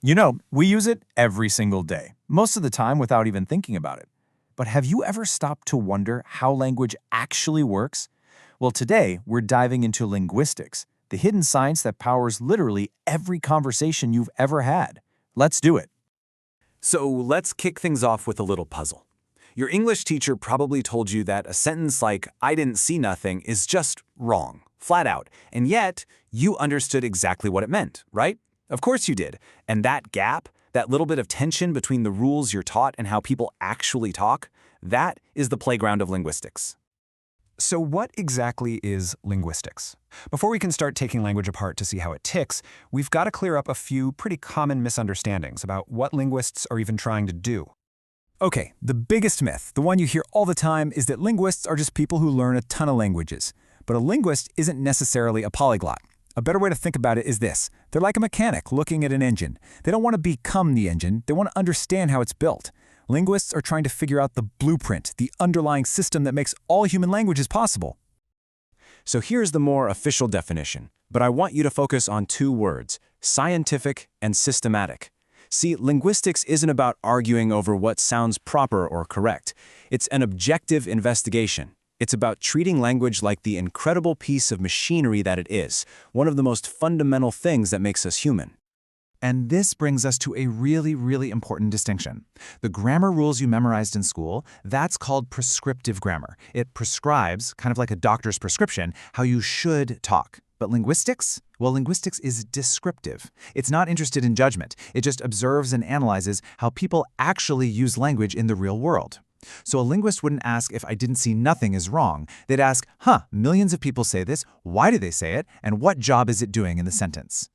We use it every single day, most of the time without even thinking about it. But have you ever stopped to wonder how language actually works? Well, today we're diving into linguistics, the hidden science that powers literally every conversation you've ever had. Let's do it. So let's kick things off with a little puzzle. Your English teacher probably told you that a sentence like, "I didn't see nothing," is just wrong, flat out, and yet you understood exactly what it meant, right? Of course you did. And that gap, that little bit of tension between the rules you're taught and how people actually talk, that is the playground of linguistics. So what exactly is linguistics? Before we can start taking language apart to see how it ticks, we've got to clear up a few pretty common misunderstandings about what linguists are even trying to do. Okay, the biggest myth, the one you hear all the time, is that linguists are just people who learn a ton of languages. But a linguist isn't necessarily a polyglot. A better way to think about it is this. They're like a mechanic looking at an engine. They don't want to become the engine, they want to understand how it's built. Linguists are trying to figure out the blueprint, the underlying system that makes all human languages possible. So here's the more official definition, but I want you to focus on two words: scientific and systematic. See, linguistics isn't about arguing over what sounds proper or correct. It's an objective investigation. It's about treating language like the incredible piece of machinery that it is, one of the most fundamental things that makes us human. And this brings us to a really important distinction. The grammar rules you memorized in school, that's called prescriptive grammar. It prescribes, kind of like a doctor's prescription, how you should talk. But linguistics? Well, linguistics is descriptive. It's not interested in judgment. It just observes and analyzes how people actually use language in the real world. So a linguist wouldn't ask if "I didn't see nothing" is wrong. They'd ask, millions of people say this, why do they say it, and what job is it doing in the sentence?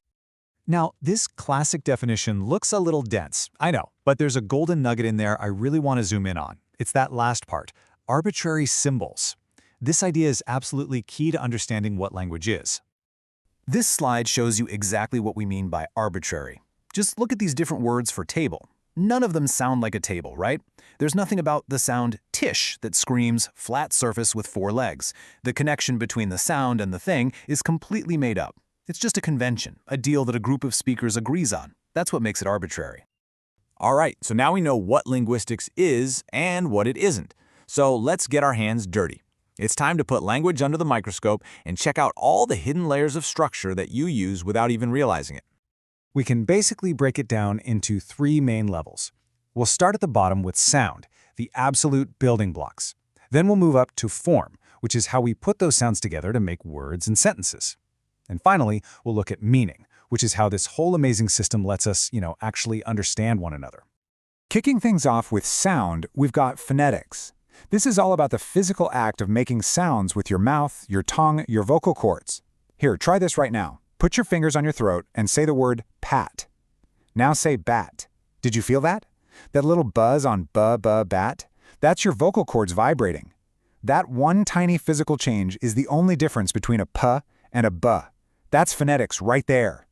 Now, this classic definition looks a little dense, I know, but there's a golden nugget in there I really want to zoom in on. It's that last part, arbitrary symbols. This idea is absolutely key to understanding what language is. This slide shows you exactly what we mean by arbitrary. Just look at these different words for table. None of them sound like a table, right? There's nothing about the sound tish that screams flat surface with four legs. The connection between the sound and the thing is completely made up. It's just a convention, a deal that a group of speakers agrees on. That's what makes it arbitrary. All right, so now we know what linguistics is and what it isn't. So let's get our hands dirty. It's time to put language under the microscope and check out all the hidden layers of structure that you use without even realizing it. We can basically break it down into three main levels. We'll start at the bottom with sound, the absolute building blocks. Then we'll move up to form, which is how we put those sounds together to make words and sentences. And finally, we'll look at meaning, which is how this whole amazing system lets us, actually understand one another. Kicking things off with sound, we've got phonetics. This is all about the physical act of making sounds with your mouth, your tongue, your vocal cords. Here, try this right now. Put your fingers on your throat and say the word pat. Now say bat. Did you feel that? That little buzz on bat? That's your vocal cords vibrating. That one tiny physical change is the only difference between a p and a b. That's phonetics right there.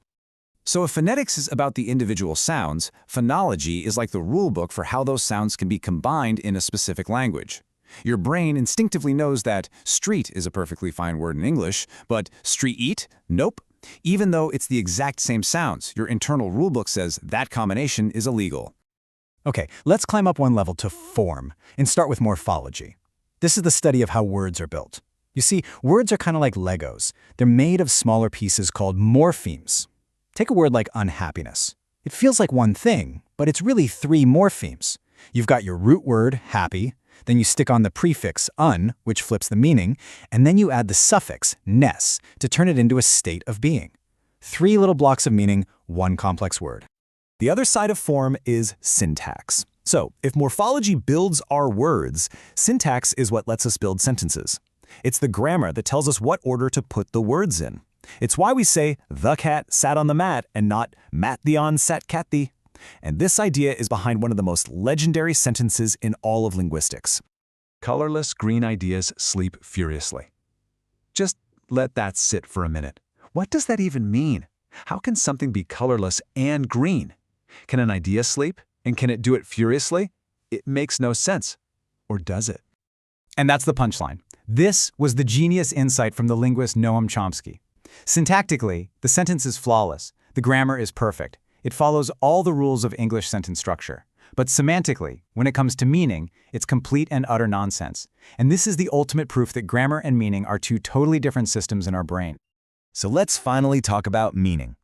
So if phonetics is about the individual sounds, phonology is like the rule book for how those sounds can be combined in a specific language. Your brain instinctively knows that street is a perfectly fine word in English, but street? Nope. Even though it's the exact same sounds, your internal rulebook says that combination is illegal. Okay, let's climb up one level to form and start with morphology. This is the study of how words are built. You see, words are kind of like Legos. They're made of smaller pieces called morphemes. Take a word like unhappiness. It feels like one thing, but it's really three morphemes. You've got your root word, happy, then you stick on the prefix un, which flips the meaning, and then you add the suffix ness to turn it into a state of being. Three little blocks of meaning, one complex word. The other side of form is syntax. So, if morphology builds our words, syntax is what lets us build sentences. It's the grammar that tells us what order to put the words in. It's why we say, "the cat sat on the mat," and not "mat the on sat cat the." And this idea is behind one of the most legendary sentences in all of linguistics. Colorless green ideas sleep furiously. Just let that sit for a minute. What does that even mean? How can something be colorless and green? Can an idea sleep? And can it do it furiously? It makes no sense. Or does it? And that's the punchline. This was the genius insight from the linguist Noam Chomsky. Syntactically, the sentence is flawless. The grammar is perfect. It follows all the rules of English sentence structure. But semantically, when it comes to meaning, it's complete and utter nonsense. And this is the ultimate proof that grammar and meaning are two totally different systems in our brain. So let's finally talk about meaning.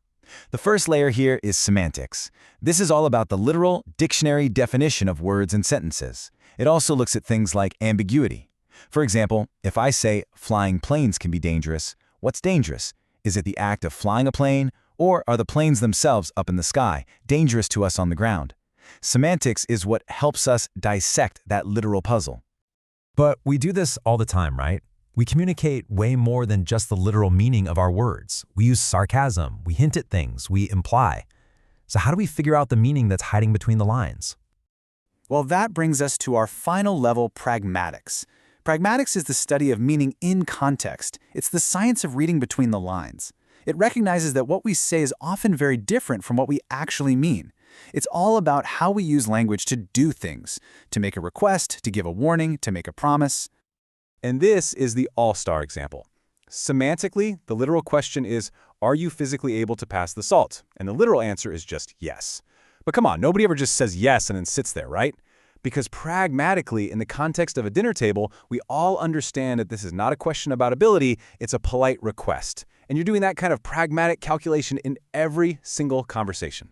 The first layer here is semantics. This is all about the literal dictionary definition of words and sentences. It also looks at things like ambiguity. For example, if I say flying planes can be dangerous, what's dangerous? Is it the act of flying a plane, or are the planes themselves up in the sky dangerous to us on the ground? Semantics is what helps us dissect that literal puzzle. But we do this all the time, right? We communicate way more than just the literal meaning of our words. We use sarcasm, we hint at things, we imply. So how do we figure out the meaning that's hiding between the lines? Well, that brings us to our final level, pragmatics. Pragmatics is the study of meaning in context. It's the science of reading between the lines. It recognizes that what we say is often very different from what we actually mean. It's all about how we use language to do things, to make a request, to give a warning, to make a promise. And this is the all-star example. Semantically, the literal question is, are you physically able to pass the salt? And the literal answer is just yes. But come on, nobody ever just says yes and then sits there, right? Because pragmatically, in the context of a dinner table, we all understand that this is not a question about ability, it's a polite request. And you're doing that kind of pragmatic calculation in every single conversation.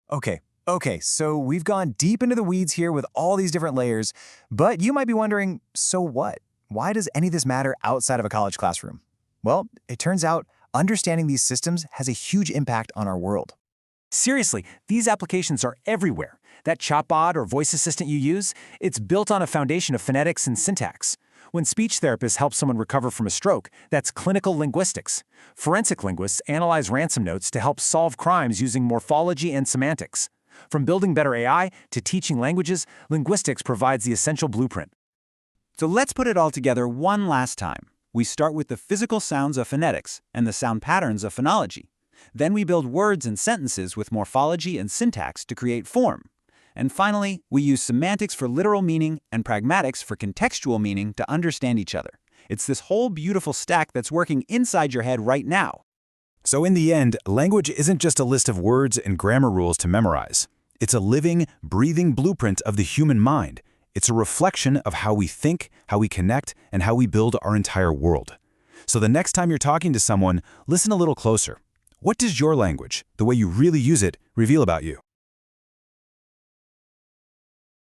Okay, so we've gone deep into the weeds here with all these different layers, but you might be wondering, so what? Why does any of this matter outside of a college classroom? Well, it turns out understanding these systems has a huge impact on our world. Seriously, these applications are everywhere. That chatbot or voice assistant you use, it's built on a foundation of phonetics and syntax. When speech therapists help someone recover from a stroke, that's clinical linguistics. Forensic linguists analyze ransom notes to help solve crimes using morphology and semantics. From building better AI to teaching languages, linguistics provides the essential blueprint. So let's put it all together one last time. We start with the physical sounds of phonetics and the sound patterns of phonology. Then we build words and sentences with morphology and syntax to create form. And finally, we use semantics for literal meaning and pragmatics for contextual meaning to understand each other. It's this whole beautiful stack that's working inside your head right now. So in the end, language isn't just a list of words and grammar rules to memorize. It's a living, breathing blueprint of the human mind. It's a reflection of how we think, how we connect, and how we build our entire world. So the next time you're talking to someone, listen a little closer. What does your language, the way you really use it, reveal about you?